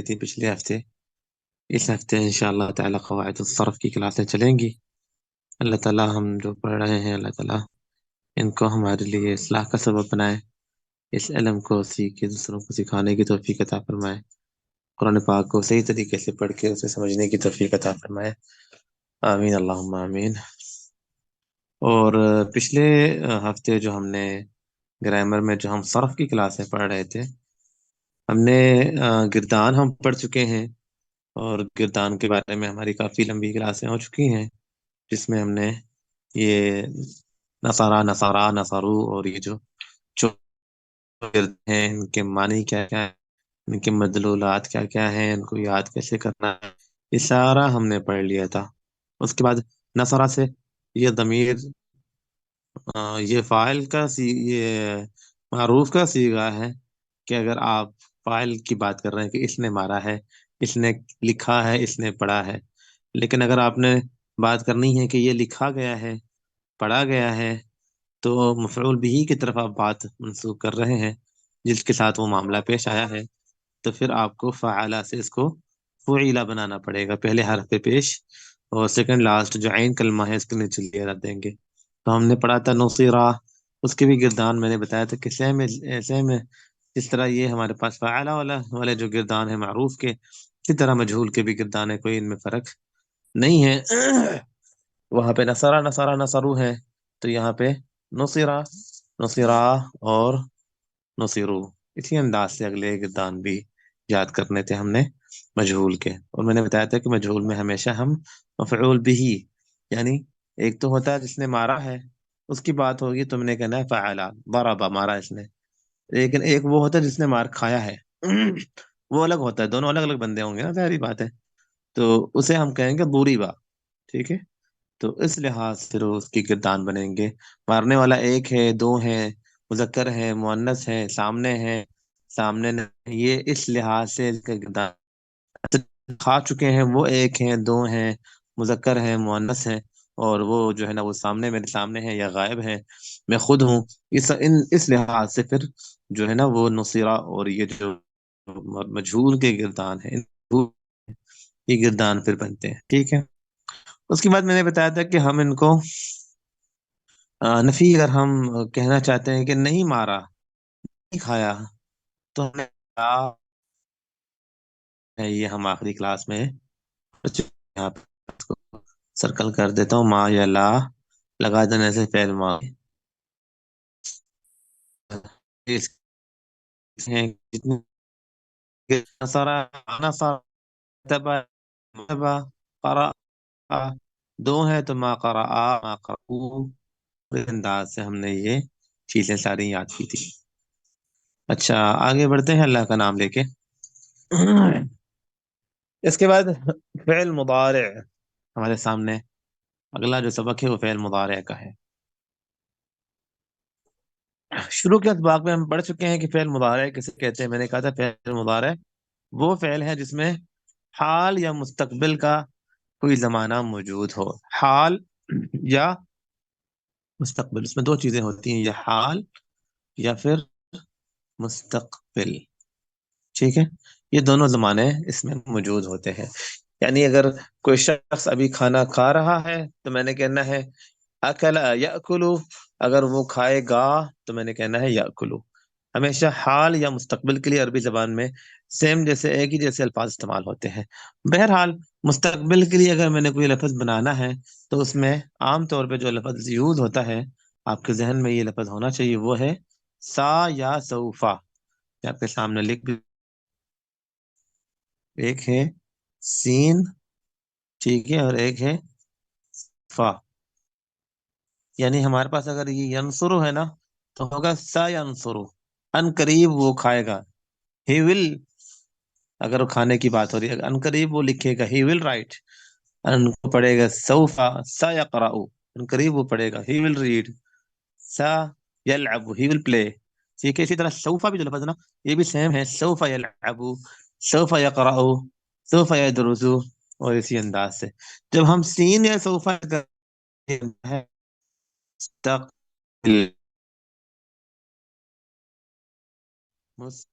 رہی تھی پچھلے ہفتے. اس ہفتے انشاءاللہ تعالی قواعد الصرف کی کلاسیں چلیں گی. اللہ تعالی ہم جو پڑھ رہے ہیں اللہ تعالی ان کو ہمارے لیے اصلاح کا سبب بنائے. اس علم کو سیکھ کے دوسروں کو سکھانے کی توفیق عطا فرمائے. قرآن پاک کو صحیح طریقے سے پڑھ کے اسے سمجھنے کی توفیق عطا فرمائے. آمین اللہم آمین. اور پچھلے ہفتے جو ہم نے گرامر میں جو ہم صرف کی کلاسیں پڑھ رہے تھے، ہم نے گردان ہم پڑھ چکے ہیں، اور گردان کے بارے میں ہماری کافی لمبی کلاسیں ہو چکی ہیں، جس میں ہم نے یہ نصارہ نصارو اور یہ جو گرد ہیں ان کے معنی کیا کیا ہیں، ان کے مدلولات کیا کیا ہیں، ان کو یاد کیسے کرنا ہے، یہ سارا ہم نے پڑھ لیا تھا. اس کے بعد نصارہ سے یہ ضمیر یہ فاعل کا یہ معروف کا صیغہ ہے کہ اگر آپ فاعل کی بات کر رہے ہیں کہ اس نے مارا ہے، اس نے لکھا ہے، اس نے پڑھا ہے، لیکن اگر آپ نے بات کرنی ہے کہ یہ لکھا گیا ہے، پڑھا گیا ہے، تو مفعول بھی کی طرف آپ بات منسوخ کر رہے ہیں جس کے ساتھ وہ معاملہ پیش آیا ہے، تو پھر آپ کو فعالہ سے اس کو فعیلہ بنانا پڑے گا، پہلے حرف پہ پیش اور سیکنڈ لاسٹ جو عین کلمہ ہے اس کے نیچے لے رکھ دیں گے. تو ہم نے پڑھا تھا نصیرہ، اس کے بھی گردان میں نے بتایا تھا کہ سیم ہے جس طرح یہ ہمارے پاس فعالہ والے جو گردان ہے معروف کے، اسی طرح مجہول کے بھی گردان ہے، کوئی ان میں فرق نہیں ہے. وہاں پہ نصارہ نصرو ہے، تو یہاں پہ نصیرہ نصیرہ اور نصیرو. اسی انداز سے اگلے گردان بھی یاد کرنے تھے ہم نے مجہول کے. اور میں نے بتایا تھا کہ مجہول میں ہمیشہ ہم مفعول بھی، یعنی ایک تو ہوتا ہے جس نے مارا ہے اس کی بات ہوگی، تم نے کہنا ہے فعلا ضربا، مارا اس نے. لیکن ایک وہ ہوتا ہے جس نے مار کھایا ہے، وہ الگ ہوتا ہے، دونوں الگ الگ بندے ہوں گے نا، ظاہری بات ہے. تو اسے ہم کہیں گے ضریبا، ٹھیک ہے. تو اس لحاظ سے اس کی گردان بنیں گے. مارنے والا ایک ہے، دو ہے، مذکر ہے، مؤنث ہے، سامنے ہے، سامنے نہیں، یہ اس لحاظ سے اس کا گردان. کھا چکے ہیں وہ ایک ہیں، دو ہیں، مذکر ہیں، مؤنث ہیں، اور وہ جو ہے نا وہ سامنے، میرے سامنے ہے یا غائب ہے، میں خود ہوں. اس لحاظ سے پھر جو ہے نا وہ نصیرہ اور یہ جو مجہول کے گردان ہیں، یہ گردان پھر بنتے ہیں، ٹھیک ہے. اس کے بعد میں نے بتایا تھا کہ ہم ان کو نفی اگر ہم کہنا چاہتے ہیں کہ نہیں مارا، نہیں کھایا، تو ہم نے کہا ہے، یہ ہم آخری کلاس میں یہاں پہ سرکل کر دیتا ہوں، ما یا لا لگا دینے سے فعل ما ہیں جتنے نصارہ نصارہ تبا تبا قرأ، دو ہیں تو ما قرأ ما قرأو. اس انداز سے ہم نے یہ چیزیں ساری یاد کی تھی. اچھا آگے بڑھتے ہیں اللہ کا نام لے کے. اس کے بعد فعل مضارع ہمارے سامنے اگلا جو سبق ہے وہ فعل مضارع کا ہے. شروع کے اسباق میں ہم پڑھ چکے ہیں کہ فعل مضارع کسے کہتے ہیں. میں نے کہا تھا فعل مضارع وہ فعل ہے جس میں حال یا مستقبل کا کوئی زمانہ موجود ہو. حال یا مستقبل، اس میں دو چیزیں ہوتی ہیں، یا حال یا پھر مستقبل، ٹھیک ہے. یہ دونوں زمانے اس میں موجود ہوتے ہیں. یعنی اگر کوئی شخص ابھی کھانا کھا رہا ہے تو میں نے کہنا ہے اکل یاکلو، اگر وہ کھائے گا تو میں نے کہنا ہے یاکلو. ہمیشہ حال یا مستقبل کے لیے عربی زبان میں سیم جیسے ایک ہی جیسے الفاظ استعمال ہوتے ہیں. بہرحال مستقبل کے لیے اگر میں نے کوئی لفظ بنانا ہے تو اس میں عام طور پہ جو لفظ یوز ہوتا ہے، آپ کے ذہن میں یہ لفظ ہونا چاہیے، وہ ہے سا یا سوفا. آپ کے سامنے لکھ بھی، ایک ہے سین، ٹھیک ہے، اور ایک ہے فا. یعنی ہمارے پاس اگر یہ ینصرو ہے نا تو ہوگا سا ینصرو، ان قریب وہ کھائے گا. ہی ول، اگر وہ کھانے کی بات ہو رہی ہے، ان قریب وہ لکھے گا، ہی ول رائٹ. ان کو پڑھے گا سوفا سا یقرأ، ان قریب وہ پڑھے گا، ہی ول ریڈ. سا یلعب، ہی ول پلے. ٹھیک ہے. اسی طرح سوفا بھی جو لفظ ہے نا یہ بھی سیم ہے، سوفا یلعب، سوفا یقرأ، سوفا یدرس. اور اسی انداز سے جب ہم سین یا سوفا ہے مستقبل، مستقبل،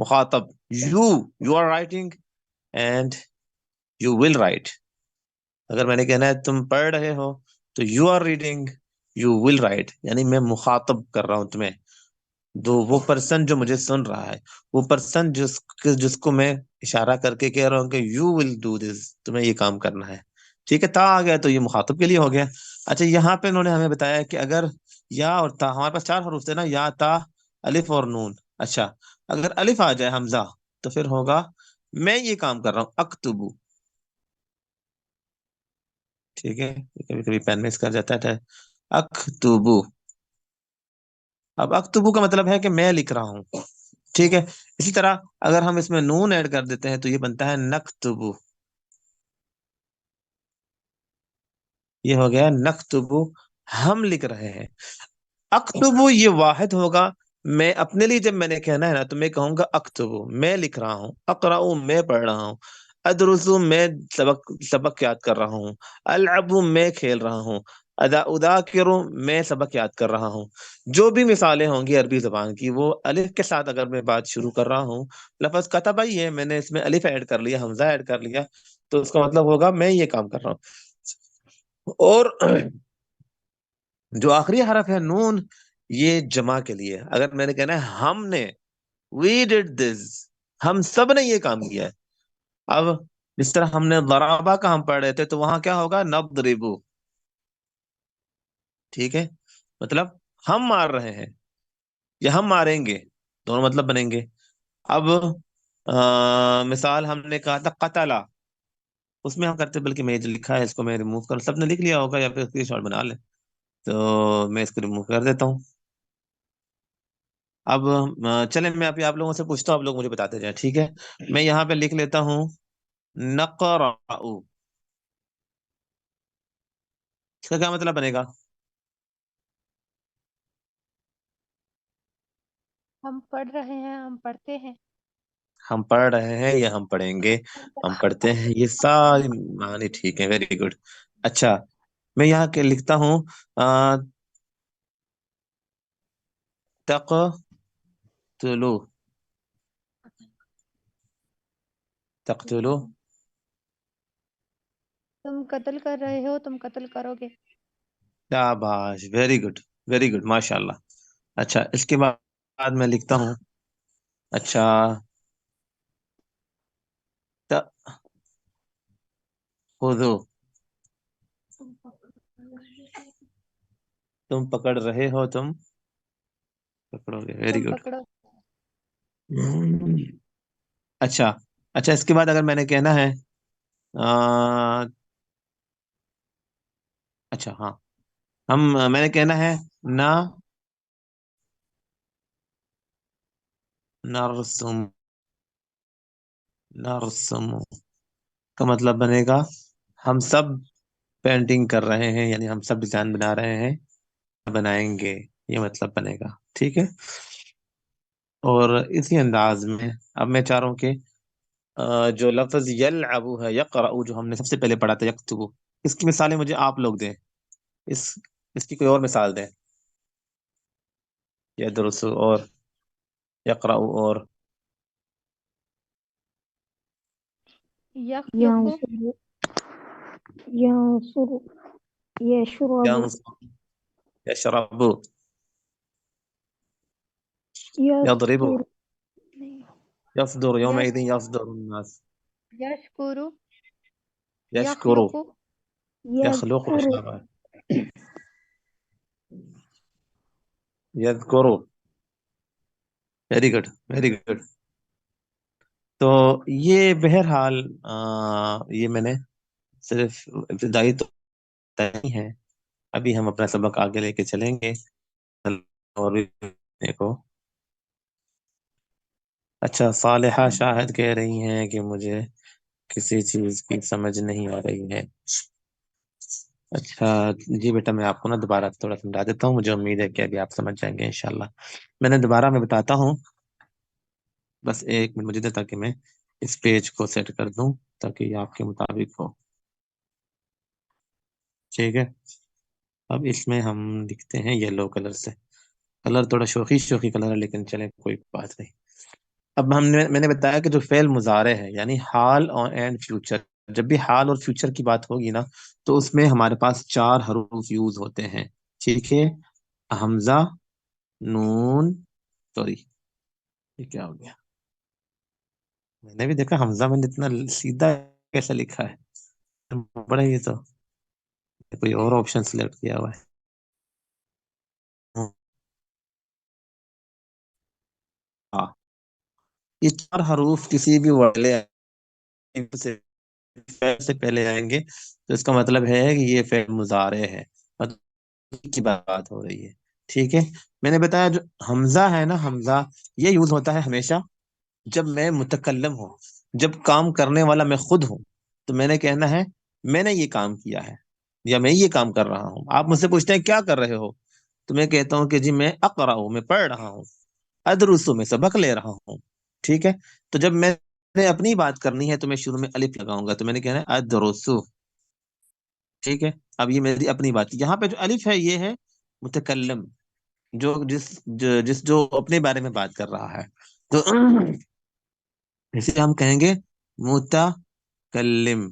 مخاطب you are writing and you will write. اگر میں نے کہنا ہے تم پڑھ رہے ہو تو you are reading, you will write، یعنی میں مخاطب کر رہا ہوں تمہیں، وہ پرسن جو مجھے سن رہا ہے، وہ پرسن جس کو میں اشارہ کر کے کہہ رہا ہوں کہ یو ول ڈو دس، تمہیں یہ کام کرنا ہے. ٹھیک ہے، تا آ گیا تو یہ مخاطب کے لیے ہو گیا. اچھا یہاں پہ انہوں نے ہمیں بتایا کہ اگر یا اور تا، ہمارے پاس 4 حروف تھے نا، یا تا الف اور نون. اچھا اگر الف آ جائے حمزہ تو پھر ہوگا میں یہ کام کر رہا ہوں اکتبو. ٹھیک ہے، کبھی کبھی پین مس کر جاتا ہے. اکتبو، اب اکتبو کا مطلب ہے کہ میں لکھ رہا ہوں. ٹھیک ہے، اسی طرح اگر ہم اس میں نون ایڈ کر دیتے ہیں تو یہ بنتا ہے نکتبو. یہ ہو گیا نکتبو، ہم لکھ رہے ہیں. اکتبو یہ واحد ہوگا. میں اپنے لیے جب میں نے کہنا ہے نا تو میں کہوں گا اکتبو، میں لکھ رہا ہوں. اقرأ، میں پڑھ رہا ہوں. ادرسو، میں سبق یاد کر رہا ہوں. العبو، میں کھیل رہا ہوں. اذاکرو، میں سبق یاد کر رہا ہوں. جو بھی مثالیں ہوں گی عربی زبان کی، وہ الف کے ساتھ اگر میں بات شروع کر رہا ہوں، لفظ کتبہ ہی ہے، میں نے اس میں الف ایڈ کر لیا، حمزہ ایڈ کر لیا، تو اس کا مطلب ہوگا میں یہ کام کر رہا ہوں. اور جو آخری حرف ہے نون، یہ جمع کے لیے. اگر میں نے کہنا ہے ہم نے، we did this، ہم سب نے یہ کام کیا ہے. اب جس طرح ہم نے ضربہ کا ہم پڑھ رہے تھے تو وہاں کیا ہوگا نضربو. ٹھیک ہے، مطلب ہم مار رہے ہیں یا ہم ماریں گے، دونوں مطلب بنیں گے. اب مثال ہم نے کہا تھا قتلا، اس میں ہم کرتے، بلکہ میں جو لکھا ہے اس کو میں ریموو کر، سب نے لکھ لیا ہوگا یا پھر اسکرین شاٹ بنا لیں، تو میں اس کو ریموو کر دیتا ہوں. اب چلیں میں ابھی آپ لوگوں سے پوچھتا ہوں، آپ لوگ مجھے بتاتے جائیں. ٹھیک ہے، میں یہاں پہ لکھ لیتا ہوں نقرأ. اس کا کیا مطلب بنے گا؟ ہم پڑھ رہے ہیں، ہم پڑھتے ہیں. ہم پڑھ رہے ہیں یا ہم پڑھیں گے، ہم پڑھتے ہیں، یہ ساری معنی ٹھیک ہے. Very good. اچھا میں یہاں کے لکھتا ہوں تقتلو. تقتلو، تم قتل کر رہے ہو، تم قتل کرو گے. شاباش، ویری گڈ، ویری گڈ، ماشاء اللہ. اچھا اس کے بعد میں لکھتا ہوں، اچھا خذو، تم پکڑ رہے ہو، تم پکڑو گے. ویری تم گڈ. پکڑو. اچھا اچھا اس کے بعد اگر میں نے کہنا ہے اچھا ہاں، میں نے کہنا ہے نہ نرسم. نرسم کا مطلب بنے گا ہم سب پینٹنگ کر رہے ہیں، یعنی ہم سب ڈیزائن بنا رہے ہیں، بنائیں گے، یہ مطلب بنے گا. ٹھیک ہے، اور اسی انداز میں اب میں چاہ رہا ہوں کہ جو لفظ یلعبو ہے، یقرأو جو ہم نے سب سے پہلے پڑھا تھا یکتبو، اس کی مثالیں مجھے آپ لوگ دیں. اس اس کی کوئی اور مثال دیں. یدرسو اور یقرأو اور یخلقو. ينصر يشرب ينصر، يشرب، يضرب، يصدر يصدر، یش يومئذ يصدر الناس. یشکرو. يشكر، یخلقو. يخلق، يذكر شابه، يذكر. Very good, very good. تو یہ بہرحال یہ میں نے صرف ابتدائی تو نہیں ہے، ابھی ہم اپنا سبق آگے لے کے چلیں گے اور بھی دیکھو. اچھا صالحہ شاہد کہہ رہی ہیں کہ مجھے کسی چیز کی سمجھ نہیں آ رہی ہے. اچھا جی بیٹا، میں آپ کو نا دوبارہ تھوڑا سمجھا دیتا ہوں، مجھے امید ہے کہ ابھی آپ سمجھ جائیں گے انشاءاللہ. میں نے دوبارہ میں بتاتا ہوں، بس 1 منٹ مجھے دے تاکہ میں اس پیج کو سیٹ کر دوں تاکہ یہ آپ کے مطابق ہو. ٹھیک ہے، اب اس میں ہم لکھتے ہیں یلو کلر سے. کلر تھوڑا شوخی شوخی کلر ہے لیکن چلیں کوئی بات نہیں. اب میں نے بتایا کہ جو فعل مضارع ہے یعنی حال اینڈ فیوچر، جب بھی حال اور فیوچر کی بات ہوگی نا تو اس میں ہمارے پاس 4 حروف یوز ہوتے ہیں، ٹھیک ہے؟ حمزہ، نون، سوری یہ کیا ہو گیا، میں نے بھی دیکھا حمزہ میں نے اتنا سیدھا کیسے لکھا ہے، بڑا یہ تو کوئی اور آپشن سلیکٹ کیا ہوا ہے۔ ہاں، یہ 4 حروف کسی بھی وڑلے سے فعل سے پہلے آئیں گے تو اس کا مطلب ہے کہ یہ فعل مضارع ہے، مطلب کی بات ہو رہی ہے، ٹھیک ہے؟ میں نے بتایا جو حمزہ ہے نا، حمزہ یہ یوز ہوتا ہے ہمیشہ جب میں متکلم ہوں، جب کام کرنے والا میں خود ہوں تو میں نے کہنا ہے میں نے یہ کام کیا ہے یا میں یہ کام کر رہا ہوں۔ آپ مجھ سے پوچھتے ہیں کیا کر رہے ہو تو میں کہتا ہوں کہ جی میں اقرا ہوں، میں پڑھ رہا ہوں، ادرسو میں سبق لے رہا ہوں، ٹھیک ہے؟ تو جب میں نے اپنی بات کرنی ہے تو میں شروع میں الف لگاؤں گا، تو میں نے کہنا ہے ادرسو، ٹھیک ہے؟ اب یہ میری اپنی بات، یہاں پہ جو الف ہے یہ ہے متکلم، جو اپنے بارے میں بات کر رہا ہے، تو اسے ہم کہیں گے متکلم،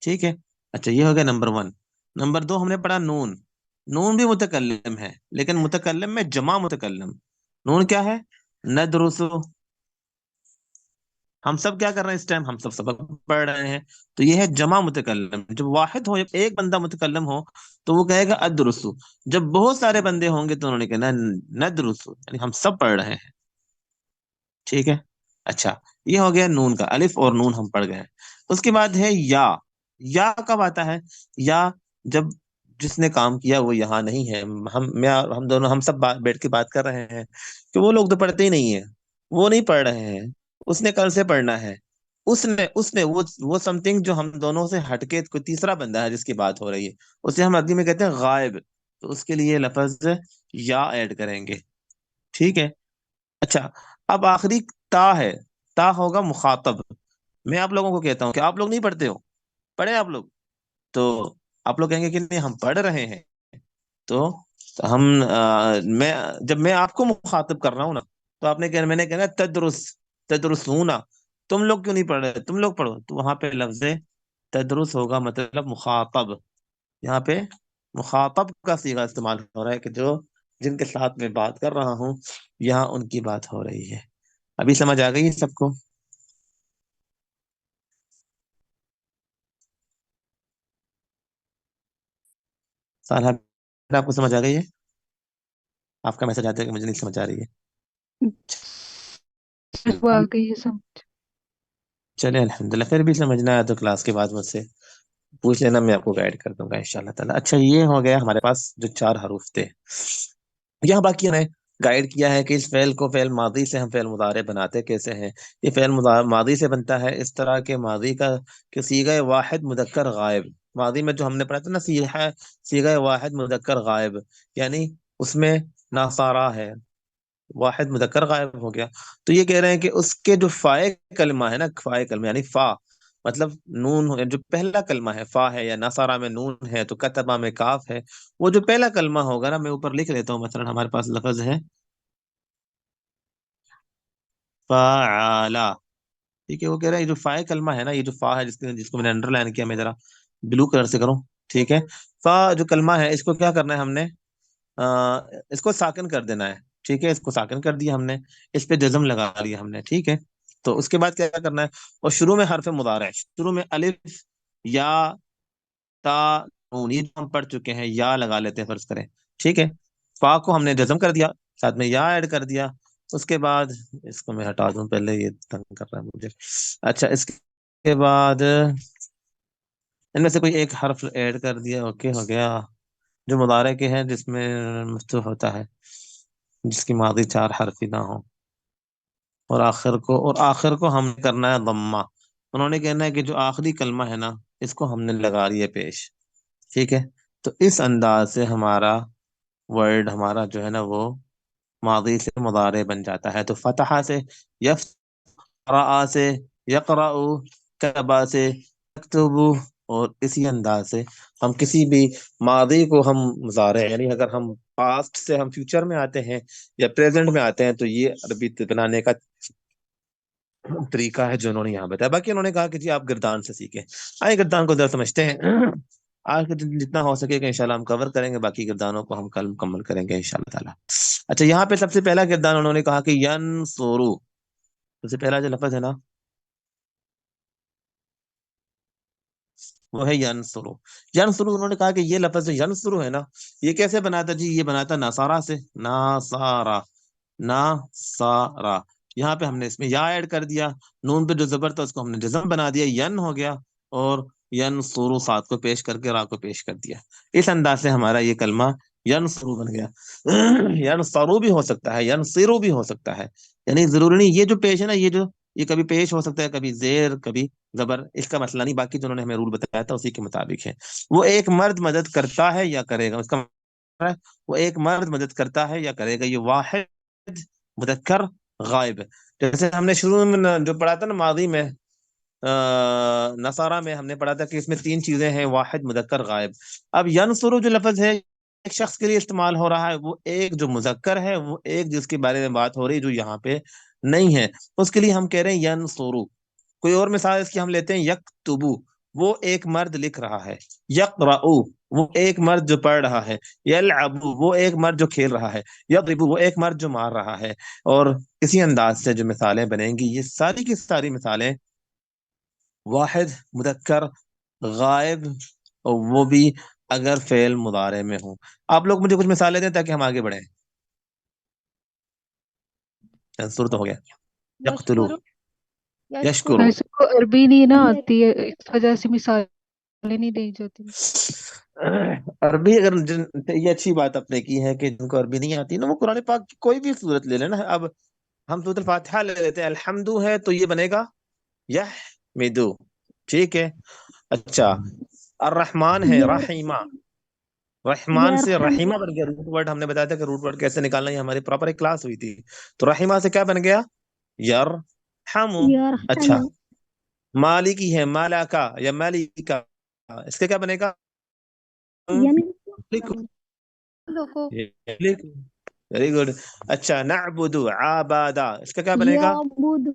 ٹھیک ہے؟ اچھا یہ ہو گیا نمبر 1۔ نمبر 2 ہم نے پڑھا نون، نون بھی متکلم ہے لیکن متکلم میں جمع متکلم، نون کیا ہے؟ ندرسو، ہم سب کیا کر رہے ہیں اس ٹائم؟ ہم سب سبق پڑھ رہے ہیں، تو یہ ہے جمع متکلم۔ جب واحد ہو، جب ایک بندہ متکلم ہو تو وہ کہے گا ادرسو، جب بہت سارے بندے ہوں گے تو انہوں نے کہنا ندرسو، یعنی ہم سب پڑھ رہے ہیں، ٹھیک ہے؟ اچھا یہ ہو گیا نون کا، الف اور نون ہم پڑھ گئے ہیں۔ اس کے بعد ہے یا، یا کب آتا ہے؟ یا جب جس نے کام کیا وہ یہاں نہیں ہے، ہم دونوں ہم سب بیٹھ کے بات کر رہے ہیں کہ وہ لوگ تو پڑھتے ہی نہیں ہیں، وہ نہیں پڑھ رہے ہیں، اس نے کل سے پڑھنا ہے، اس نے وہ سم تھنگ جو ہم دونوں سے ہٹ کے کوئی تیسرا بندہ ہے جس کی بات ہو رہی ہے، اسے ہم عربی میں کہتے ہیں غائب، تو اس کے لیے لفظ یا ایڈ کریں گے، ٹھیک ہے؟ اچھا اب آخری تا ہے، تا ہوگا مخاطب۔ میں آپ لوگوں کو کہتا ہوں کہ آپ لوگ نہیں پڑھتے ہو، پڑھے آپ لوگ؟ تو آپ لوگ کہیں گے کہ نہیں ہم پڑھ رہے ہیں، تو ہم میں جب میں آپ کو مخاطب کر رہا ہوں نا تو آپ نے کہنا، میں نے کہنا تدرسونا، تم لوگ کیوں نہیں پڑھ رہے، تم لوگ پڑھو، تو وہاں پہ لفظ تدرس ہوگا، مطلب مخاطب، یہاں پہ مخاطب کا صیغہ استعمال ہو رہا ہے کہ جو جن کے ساتھ میں بات کر رہا ہوں یہاں ان کی بات ہو رہی ہے۔ ابھی سمجھ آ گئی سب کو؟ سارا آپ کو سمجھ آ گئی ہے؟ آپ کا میسج آتا ہے کہ مجھے نہیں سمجھ آ رہی ہے؟ وہ آ گئی ہے سب۔ چلے الحمدللہ، پھر بھی سمجھنا ہے تو کلاس کے بعد مجھ سے پوچھ لینا، میں آپ کو گائیڈ کر دوں گا انشاءاللہ تعالی۔ اچھا یہ ہو گیا ہمارے پاس جو 4 حروف تھے، یہاں باقی ہمیں گائیڈ کیا ہے کہ اس فعل کو فعل ماضی سے ہم فعل مضارع بناتے کیسے ہیں۔ یہ فعل ماضی سے بنتا ہے اس طرح کے ماضی کا کہ صیغہ واحد مذکر غائب، ماضی میں جو ہم نے پڑھا تھا نا صیغہ واحد مذکر غائب، یعنی اس میں ناصارہ ہے، واحد مذکر غائب ہو گیا، تو یہ کہہ رہے ہیں کہ اس کے جو فائے کلمہ ہے نا، فائے کلمہ یعنی فا، مطلب نون جو پہلا کلمہ ہے فا ہے، یا نصارہ میں نون ہے تو کتبہ میں کاف ہے، وہ جو پہلا کلمہ ہوگا نا، میں اوپر لکھ لیتا ہوں، مثلا ہمارے پاس لفظ ہے فعلا، ٹھیک ہے؟ وہ کہہ رہا ہے یہ جو فا کلمہ ہے نا، یہ جو فا ہے جس کو میں نے انڈر لائن کیا، میں ذرا بلو کلر سے کروں، ٹھیک ہے؟ فا جو کلمہ ہے اس کو کیا کرنا ہے ہم نے، اس کو ساکن کر دینا ہے، ٹھیک ہے؟ اس کو ساکن کر دیا ہم نے، اس پہ جزم لگا دیا ہم نے، ٹھیک ہے؟ تو اس کے بعد کیا کرنا ہے، اور شروع میں حرف مضارع، شروع میں الف یا تا نون، یہ جو ہم پڑھ چکے ہیں، یا لگا لیتے ہیں فرض کریں، ٹھیک ہے؟ فا کو ہم نے جزم کر دیا، ساتھ میں یا ایڈ کر دیا، اس کے بعد اس کو میں ہٹا دوں، پہلے یہ تنگ کر رہا ہے مجھے۔ اچھا اس کے بعد ان میں سے کوئی ایک حرف ایڈ کر دیا، اوکے ہو گیا، جو مضارع کے ہیں جس میں مفتوح ہوتا ہے، جس کی ماضی 4 حرفی نہ ہو، اور آخر کو ہم نے کرنا ہے ضمہ، انہوں نے کہنا ہے کہ جو آخری کلمہ ہے نا اس کو ہم نے لگا لیا پیش، ٹھیک ہے؟ تو اس انداز سے ہمارا ورڈ، ہمارا جو ہے نا وہ ماضی سے مضارع بن جاتا ہے۔ تو فتح سے یفرع، سے یقرأ، کتبا سے یکتب، اور اسی انداز سے ہم کسی بھی ماضی کو ہم مضارع، یعنی اگر ہم پاسٹ سے ہم فیوچر میں آتے ہیں یا پریزنٹ میں آتے ہیں تو یہ عربی بنانے کا طریقہ ہے جو انہوں نے یہاں بتایا. باقی انہوں نے کہا کہ جی آپ گردان سے سیکھیں. آئے گردان کو ذرا سمجھتے ہیں. آج کے دن جتنا ہو سکے گا انشاءاللہ ہم کور کریں گے, باقی گردانوں کو ہم کل مکمل کریں گے انشاءاللہ تعالیٰ. اچھا, یہاں پہ سب سے پہلا گردان انہوں نے کہا کہ ینصرو. سب سے پہلا جو لفظ ہے نا وہ ہے ینصرو. ینصرو انہوں نے کہا کہ یہ لفظ جو ینصرو ہے نا, یہ کیسے بنا تھا جی؟ یہ بنا تھا نصارہ سے. ناصارہ, ناصارہ. یہاں پہ ہم نے اس میں یا ایڈ کر دیا, نون پہ جو زبر تھا اس کو ہم نے جزم بنا دیا, ین ہو گیا, اور ینصرو سات کو پیش کر کے را کو پیش کر دیا. اس انداز سے ہمارا یہ کلمہ ینصرو بن گیا. ینصرو بھی ہو سکتا ہے, ینصرو بھی ہو سکتا ہے, یعنی ضروری نہیں یہ جو پیش ہے نا, یہ کبھی پیش ہو سکتا ہے, کبھی زیر, کبھی زبر. اس کا مسئلہ نہیں, باقی جو انہوں نے ہمیں رول بتایا تھا اسی کے مطابق ہے. وہ ایک مرد مدد کرتا ہے یا کرے گا, اس کا مطلب ہے وہ ایک مرد مدد کرتا ہے یا کرے گا. یہ واحد مذکر غائب ہے. جیسے ہم نے شروع میں جو پڑھا تھا نا ماضی میں, نصارہ میں ہم نے پڑھا تھا کہ اس میں تین چیزیں ہیں, واحد مذکر غائب. اب ینصرو جو لفظ ہے ایک شخص کے لیے استعمال ہو رہا ہے, وہ ایک جو مذکر ہے, وہ ایک جس کے بارے میں بات ہو رہی ہے جو یہاں پہ نہیں ہے, اس کے لیے ہم کہہ رہے ہیں ینصرو. کوئی اور مثال اس کی ہم لیتے ہیں, یکتبو, وہ ایک مرد لکھ رہا ہے. یقرؤ, وہ ایک مرد جو پڑھ رہا ہے. یلعبو, وہ ایک مرد جو کھیل رہا ہے. یضربو, وہ ایک مرد جو مار رہا ہے. اور اسی انداز سے جو مثالیں بنیں گی, یہ ساری کی ساری مثالیں واحد مذکر غائب, اور وہ بھی اگر فعل مضارع میں ہوں. آپ لوگ مجھے کچھ مثالیں دیں تاکہ ہم آگے بڑھیں. منصور تو ہو گیا. یقتلو, یشکرو یشکرو. یشکرو ویسے تو عربی نہیں نا آتی ہے, اس وجہ سے مثالیں نہیں دی جاتی. عربی اگر یہ اچھی بات آپ نے کی ہے کہ جن کو عربی نہیں آتی نا, وہ قرآن پاک کی کوئی بھی صورت لے لینا. اب ہم سورۃ الفاتحہ لے لیتے ہیں, الحمدو ہے تو یہ بنے گا یحمدو, ٹھیک ہے. اچھا, الرحمن ہے, رحیمہ, رحمان سے یرحم رحیمہ بن گیا. روٹ ورڈ ہم نے بتایا تھا کہ روٹ ورڈ کیسے نکالنا ہے, ہماری پراپر ایک کلاس ہوئی تھی. تو رحیمہ سے کیا بن گیا؟ یرحمو. اچھا, یرحم مالکی ہے, مالکا یا مالکا, اس کے کیا بنے گا؟ یملک لوگو ویری گڈ. اچھا, نعبدو, عبادا, اس کا کیا بنے گا؟ یعبد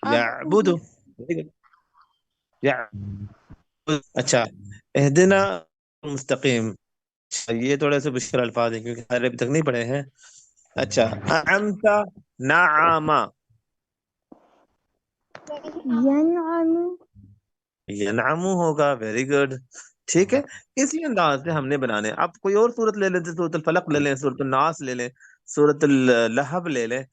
یعبدو. Very good. اچھا, اہدنا مستقیم, یہ تھوڑے سے مشکل الفاظ ہیں کیونکہ ہمارے ابھی تک نہیں پڑھے ہیں. اچھا, انعمت, نعما, ینعم ینعمو ہوگا. ویری گڈ, ٹھیک ہے. اسی انداز سے ہم نے بنانے. آپ کوئی اور صورت لے لیں, سورۃ الفلق لے لیں, سورۃ الناس لے لیں, سورۃ اللہب لے لیں.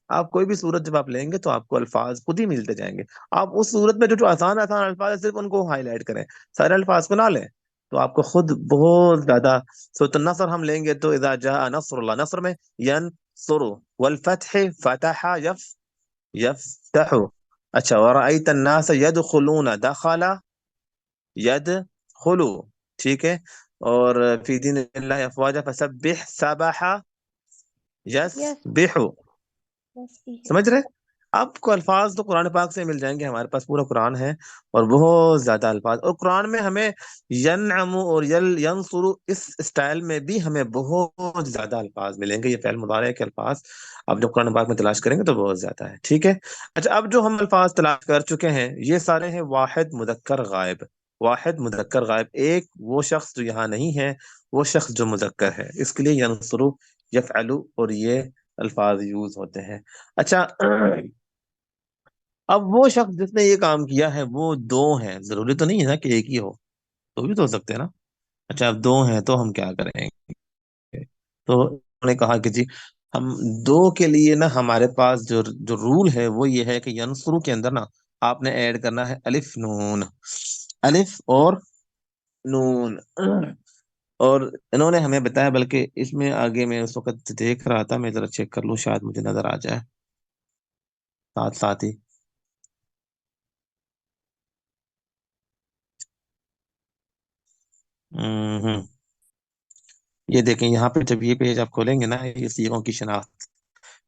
آپ کوئی بھی صورت جب آپ لیں گے تو آپ کو الفاظ خود ہی ملتے جائیں گے. آپ اس صورت میں جو آسان آسان الفاظ ہیں صرف ان کو ہائی لائٹ کریں, سارے الفاظ کو نہ لیں, تو آپ کو خود بہت زیادہ. سورۃ النصر ہم لیں گے تو اذا جاء نصر اللہ, نصر میں ینصر, والفتح فتح یفتح. اچھا, ورأیت الناس یدخلون, دخل یدخلو, ٹھیک ہے. اور فی دین اللہ افواجا فسبح, سبح یسبح. سمجھ رہے؟ آپ کو الفاظ تو قرآن پاک سے مل جائیں گے, ہمارے پاس پورا قرآن ہے اور بہت زیادہ الفاظ. اور قرآن میں ہمیں ینعم اور ینصر اس اسٹائل میں بھی ہمیں بہت زیادہ الفاظ ملیں گے. یہ فعل مضارع کے الفاظ اب جب قرآن پاک میں تلاش کریں گے تو بہت زیادہ ہے, ٹھیک ہے. اچھا, اب جو ہم الفاظ تلاش کر چکے ہیں یہ سارے ہیں واحد مذکر غائب. واحد مذکر غائب, ایک وہ شخص جو یہاں نہیں ہے, وہ شخص جو مذکر ہے, اس کے لیے ینصر, یفعل اور یہ الفاظ یوز ہوتے ہیں. اچھا, اب وہ شخص جس نے یہ کام کیا ہے وہ دو ہیں, ضروری تو نہیں ہے نا کہ ایک ہی ہو, تو بھی تو ہو سکتے ہیں نا. اچھا, اب دو ہیں تو ہم کیا کریں گے؟ تو انہوں نے کہا کہ جی ہم دو کے لیے نا ہمارے پاس جو رول ہے وہ یہ ہے کہ ینصرو کے اندر نا آپ نے ایڈ کرنا ہے الف نون, الف اور نون. اور انہوں نے ہمیں بتایا, بلکہ اس میں آگے میں اس وقت دیکھ رہا تھا, میں ذرا چیک کر لوں شاید مجھے نظر آ جائے ساتھ ساتھ ہی. یہ دیکھیں یہاں پہ جب یہ پیج آپ کھولیں گے نا, یہ سیغوں کی شناخت,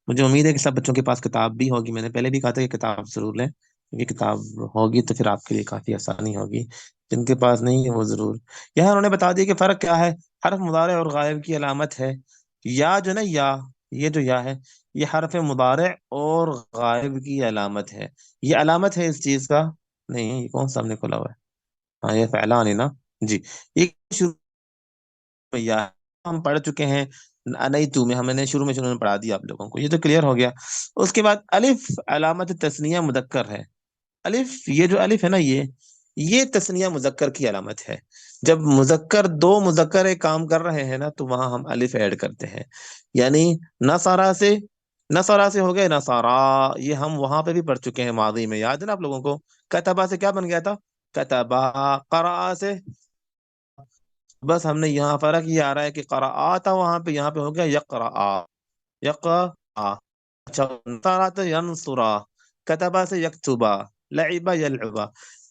مجھے امید ہے کہ سب بچوں کے پاس کتاب بھی ہوگی. میں نے پہلے بھی کہا تھا کہ کتاب ضرور لیں, کیونکہ کتاب ہوگی تو پھر آپ کے لیے کافی آسانی ہوگی. جن کے پاس نہیں ہے وہ ضرور. یہاں انہوں نے بتا دیا کہ فرق کیا ہے. حرف مضارع اور غائب کی علامت ہے یا جو نا, یا یہ جو یا ہے یہ حرف مضارع اور غائب کی علامت ہے. یہ علامت ہے اس چیز کا. نہیں، یہ کون سا ہم نے کھولا ہوا ہے؟ ہاں، یہ فعلان ہے نا. جی. یہ شروع میں یا ہم پڑھ چکے ہیں. نہیں تو میں ہم نے شروع میں پڑھا دیا آپ لوگوں کو، یہ تو کلیئر ہو گیا. اس کے بعد الف علامت تثنیہ مذکر ہے. الف، یہ جو الف ہے نا، یہ تثنیہ مذکر کی علامت ہے. جب دو مذکر ایک کام کر رہے ہیں نا، تو وہاں ہم الف ایڈ کرتے ہیں. یعنی نصارا سے ہو گئے نصارا. یہ ہم وہاں پہ بھی پڑھ چکے ہیں ماضی میں، یاد ہے نا آپ لوگوں کو. کتبا سے کیا بن گیا تھا؟ کتبا. قرآ سے بس ہم نے یہاں فرق یہ آ رہا ہے کہ قرآ تھا وہاں پہ، یہاں پہ ہو گیا یقرا. یقرا. اچھا. نصارا تو ینصرا. کتبا سے یکتبا. لعبا یلعبا.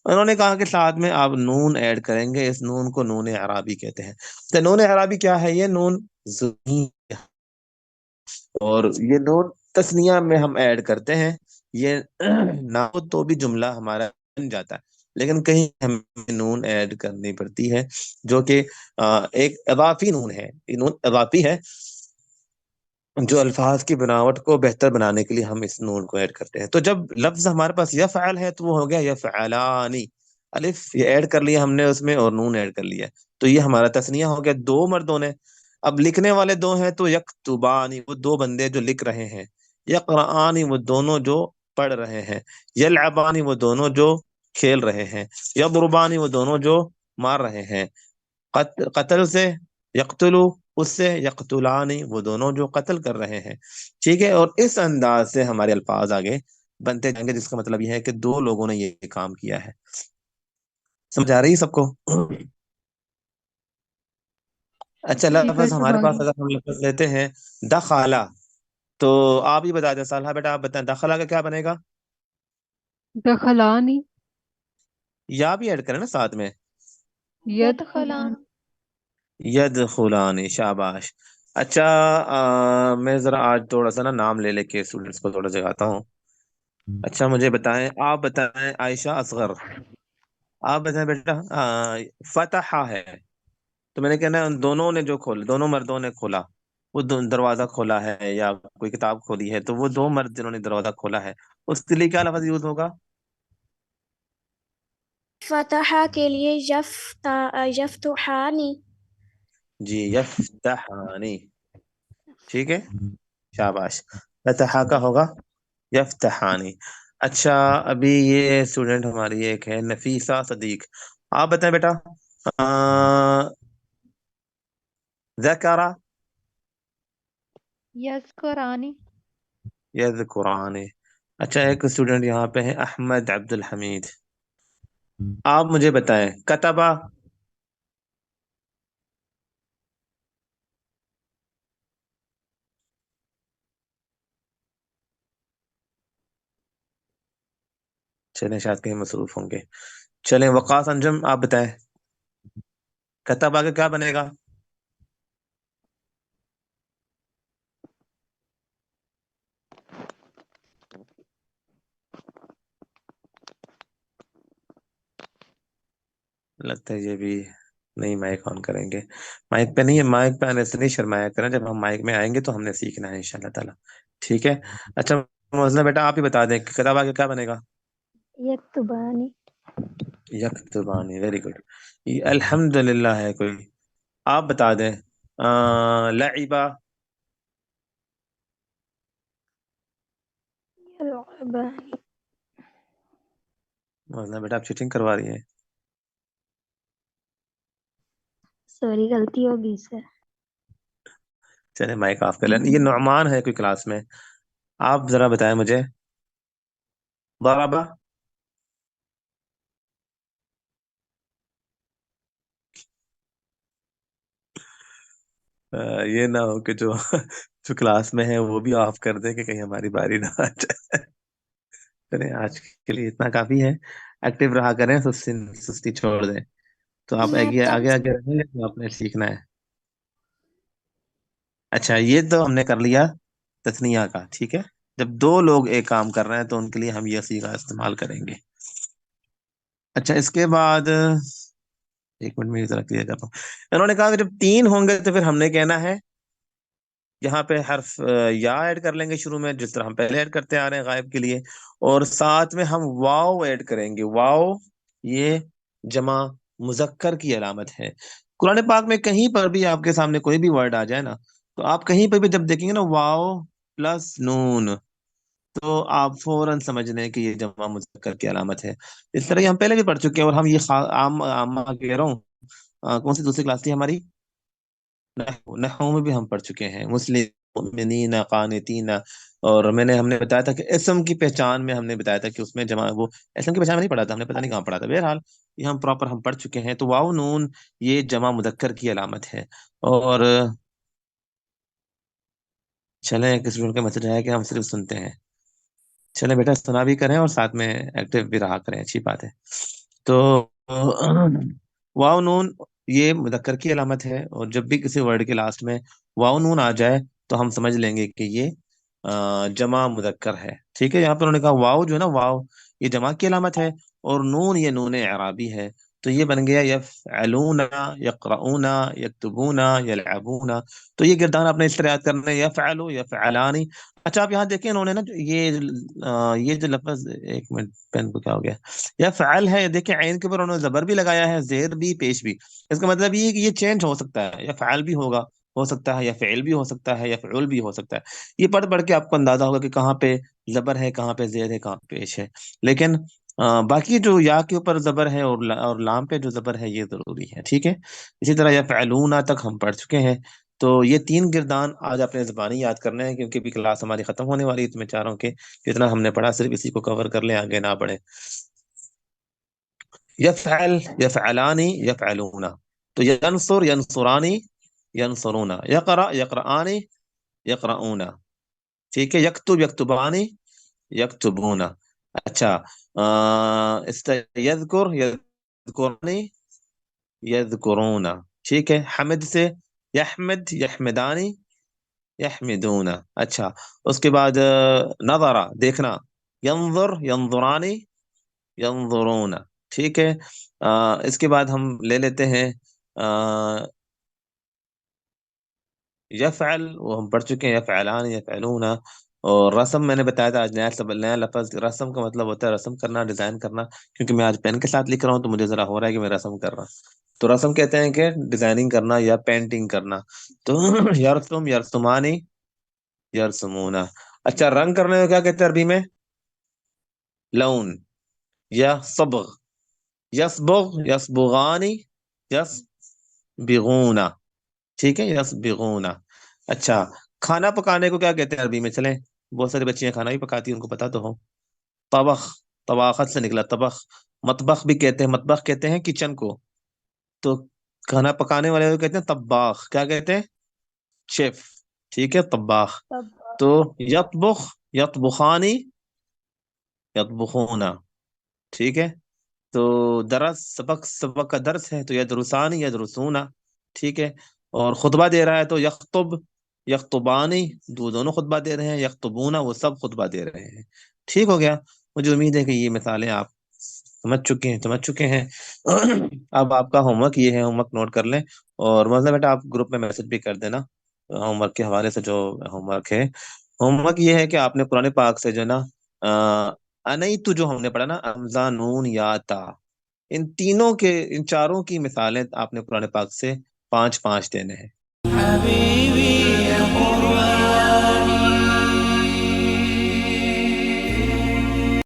انہوں نے کہا کہ ساتھ میں آپ نون ایڈ کریں گے. اس نون کو نون اعرابی کہتے ہیں. تو نون اعرابی کیا ہے؟ یہ نون زمین، اور یہ نون تسنیہ میں ہم ایڈ کرتے ہیں. یہ نہ ہو تو بھی جملہ ہمارا بن جاتا ہے، لیکن کہیں ہمیں نون ایڈ کرنی پڑتی ہے، جو کہ ایک اضافی نون ہے. یہ نون اضافی ہے، جو الفاظ کی بناوٹ کو بہتر بنانے کے لیے ہم اس نون کو ایڈ کرتے ہیں. تو جب لفظ ہمارے پاس یفعل ہے تو وہ ہو گیا یفعلانی. الف یہ ایڈ کر لیا ہم نے اس میں، اور نون ایڈ کر لیا، تو یہ ہمارا تسنیہ ہو گیا. دو مردوں نے. اب لکھنے والے دو ہیں تو یکتبانی، وہ دو بندے جو لکھ رہے ہیں. یقرآنی، وہ دونوں جو پڑھ رہے ہیں. یلعبانی، وہ دونوں جو کھیل رہے ہیں. یضربانی، وہ دونوں جو مار رہے ہیں. قتل سے یقتلو، اس سے یقتلانی، وہ دونوں جو قتل کر رہے ہیں. ٹھیک ہے. اور اس انداز سے ہمارے الفاظ آگے بنتے جائیں گے، جس کا مطلب یہ ہے کہ دو لوگوں نے یہ کام کیا ہے. سمجھ آ رہی ہے سب کو؟ اچھا. جی بھائی لفظ صاحب ہمارے آ پاس گئی. اگر ہم لفظ لیتے ہیں دخلا، تو آپ ہی بتا دیں صالحہ بیٹا، آپ بتائیں دخلا کا کیا بنے گا؟ دخلانی. یا بھی ایڈ کریں نا ساتھ میں. يدخلان. یدخلانی. شاباش. اچھا. میں ذرا آج تھوڑا سا نا نام لے لے کے اسٹوڈنٹس کو تھوڑا جگاتا ہوں. اچھا مجھے بتائیں، آپ بتائیں عائشہ اصغر، آپ بتائیں بیٹا. فتح ہے، تو میں نے کہنا ہے ان دونوں نے جو کھولا، دونوں مردوں نے کھولا، وہ دروازہ کھولا ہے یا کوئی کتاب کھولی ہے، تو وہ دو مرد جنہوں نے دروازہ کھولا ہے، اس کے لیے کیا لفظ یوز ہوگا؟ فتح کے لیے یفتحانی. جی، یفتحانی. ٹھیک ہے. شاباش. فتح کا ہوگا یفتحانی. اچھا. ابھی یہ اسٹوڈنٹ ہماری ایک ہے نفیسہ صدیق، آپ بتائیں بیٹا. ذکرہ. يذكران. یذکران. اچھا. ایک اسٹوڈنٹ یہاں پہ ہے احمد عبد الحمید، آپ مجھے بتائیں کتبہ. چلیں شاید کہیں مصروف ہوں گے. چلیں وقاص انجم، آپ بتائیں کتبہ کا کیا بنے گا؟ لگتا ہے یہ بھی نہیں مائک آن کریں گے. مائک پہ نہیں ہے، مائک پہ آنے سے نہیں شرمایا کریں، جب ہم مائک میں آئیں گے تو ہم نے سیکھنا ہے انشاءاللہ تعالی. ٹھیک ہے. اچھا موزنہ بیٹا، آپ ہی بتا دیں کہ کتابہ کا کیا بنے گا؟ يكتبان. یکتبانی. Very good. الحمد للہ ہے کوئی. آپ بتا دیں لعبہ. يلعبان. موزنہ بیٹا آپ چیٹنگ کروا رہی ہیں. سوری غلطی ہوگی سر. چلے مائک آف کر لیں. یہ نعمان ہے کوئی کلاس میں، آپ ذرا بتائیں مجھے. ضربہ. یہ نہ ہو کہ جو جو کلاس میں ہے وہ بھی آف کر دے کہ کہیں ہماری باری نہ آ جائے. چلیں آج کے لیے اتنا کافی ہے. ایکٹیو رہا کریں، سستی چھوڑ دیں. تو آپ میں آگے تب آگے آگے رہیں گے تو آپ نے سیکھنا ہے. اچھا. یہ تو ہم نے کر لیا تثنیہ کا. ٹھیک ہے. جب دو لوگ ایک کام کر رہے ہیں تو ان کے لیے ہم یہ صیغہ استعمال کریں گے. اچھا. اس کے بعد ایک منٹ میں ذرا کلیئر کرتا ہوں. انہوں نے کہا کہ جب تین ہوں گے تو پھر ہم نے کہنا ہے یہاں پہ حرف یا ایڈ کر لیں گے شروع میں، جس طرح ہم پہلے ایڈ کرتے آ رہے ہیں غائب کے لیے، اور ساتھ میں ہم واو ایڈ کریں گے. واو یہ جمع مذکر کی علامت ہے. قرآن پاک میں کہیں پر بھی آپ کے سامنے کوئی بھی ورڈ آ جائے نا، تو آپ کہیں پہ بھی جب دیکھیں گے نا واو پلس نون، تو آپ فوراً سمجھ لیں کہ یہ جمع مذکر کی علامت ہے. اس طرح یہ ہم پہلے بھی پڑھ چکے ہیں، اور ہم یہ عام کہہ رہا ہوں. کون سی دوسری کلاس تھی ہماری؟ نحو میں بھی ہم پڑھ چکے ہیں. مسلم مؤمنین قانتین، اور ہم نے بتایا تھا کہ اسم کی پہچان میں ہم نے بتایا تھا کہ اس میں جمع، وہ اسم کی پہچان میں نہیں پڑھا تھا، ہم نے پتہ نہیں کہاں پڑھا تھا. بہرحال یہ ہم پراپر ہم پڑھ چکے ہیں. تو واو نون یہ جمع مذکر کی علامت ہے. اور چلیں ایک اسٹوڈنٹ کا میسج ہے کہ ہم صرف سنتے ہیں. چلیں بیٹا سنا بھی کریں اور ساتھ میں ایکٹیو بھی رہا کریں، اچھی بات ہے. تو واو نون یہ مذکر کی علامت ہے، اور جب بھی کسی ورڈ کے لاسٹ میں واو نون آ جائے تو ہم سمجھ لیں گے کہ یہ جمع مذکر ہے. ٹھیک ہے، یہاں پر انہوں نے کہا واو جو ہے نا، واو یہ جمع کی علامت ہے، اور نون یہ نون اعرابی ہے. تو یہ بن گیا یفعلون، یقرؤون، یکتبون، یلعبون. تو یہ گردان آپ نے اس طرح یاد کرنا ہے، یفعل، یفعلانی. اچھا آپ یہاں دیکھیں انہوں نے نا یہ جو لفظ، ایک منٹ پین کو کیا ہو گیا، یفعل ہے، دیکھیں عین کے اوپر انہوں نے زبر بھی لگایا ہے، زیر بھی، پیش بھی. اس کا مطلب یہ کہ یہ چینج ہو سکتا ہے، یفعل بھی ہوگا، ہو سکتا ہے، یا فعل بھی ہو سکتا ہے، یا فعول بھی ہو سکتا ہے. یہ پڑھ پڑھ کے آپ کو اندازہ ہوگا کہ کہاں پہ زبر ہے، کہاں پہ زیر ہے، کہاں پہ پیش ہے. لیکن باقی جو یا کے اوپر زبر ہے اور لام پہ جو زبر ہے یہ ضروری ہے. ٹھیک ہے، اسی طرح یفعلون تک ہم پڑھ چکے ہیں. تو یہ 3 گردان آج اپنے زبانی یاد کرنے ہیں، کیونکہ بھی کلاس ہماری ختم ہونے والی ہے. تو میں چاہ رہا ہوں کہ جتنا ہم نے پڑھا صرف اسی کو کور کر لیں، آگے نہ بڑھے. یفعل، یفعلانی، یفعلون. تو ینصر، ینصرانی، ینصرون. یقرأ، یقرآنی، یقرؤون. ٹھیک ہے، یکتب، یکتبانی، یکتبون. اچھا یذکر، یذکرانی، یذکرون. ٹھیک ہے، حمد سے یحمد، یحمدانی، یحمدون. اچھا اس کے بعد نظر دیکھنا، ینظر، ینظرانی، ینظرون. ٹھیک ہے، اس کے بعد ہم لے لیتے ہیں یفعل، وہ ہم پڑھ چکے ہیں، یفعلان، یفعلون. اور رسم میں نے بتایا تھا آج نیا لفظ. رسم کا مطلب ہوتا ہے رسم کرنا، ڈیزائن کرنا. کیونکہ میں آج پین کے ساتھ لکھ رہا ہوں تو مجھے ذرا ہو رہا ہے کہ میں رسم کر رہا ہوں. تو رسم کہتے ہیں کہ ڈیزائننگ کرنا یا پینٹنگ کرنا. تو یرسم، یرسمانی، یرسمون. اچھا رنگ کرنے کو کیا کہتے ہیں عربی میں؟ لون. یا صبغ، یصبغ، یصبغانی، یصبغون. ٹھیک ہے، یصبغون. اچھا کھانا پکانے کو کیا کہتے ہیں عربی میں؟ چلیں بہت ساری بچیاں کھانا بھی پکاتی ہیں، ان کو پتا تو ہو. طبخ، طباخت سے نکلا طبخ. مطبخ بھی کہتے ہیں، مطبخ کہتے ہیں کچن کو. تو کھانا پکانے والے کو کہتے ہیں طباخ. کیا کہتے ہیں؟ شیف. ٹھیک ہے، طباخ. تب تو یطبخ، یطبخانی، یطبخون. ٹھیک ہے، تو درس، سبق کا درس ہے تو یدرسانی، یدرسون. ٹھیک ہے، اور خطبہ دے رہا ہے تو یخطب، یخطبانی. دونوں خطبہ دے رہے ہیں، یخطبون وہ سب خطبہ دے رہے ہیں. ٹھیک ہو گیا. مجھے امید ہے کہ یہ مثالیں آپ سمجھ چکے ہیں. اب آپ کا ہوم ورک یہ ہے، ہوم ورک نوٹ کر لیں. اور مطلب بیٹا آپ گروپ میں میسج بھی کر دینا ہوم ورک کے حوالے سے. جو ہوم ورک ہے، ہوم ورک یہ ہے کہ آپ نے قرآن پاک سے جو ہے نا انیتو جو ہم نے پڑھا نا، امزا، نون، یا، تا، ان چاروں کی مثالیں آپ نے قرآن پاک سے 5 5 دینے ہیں.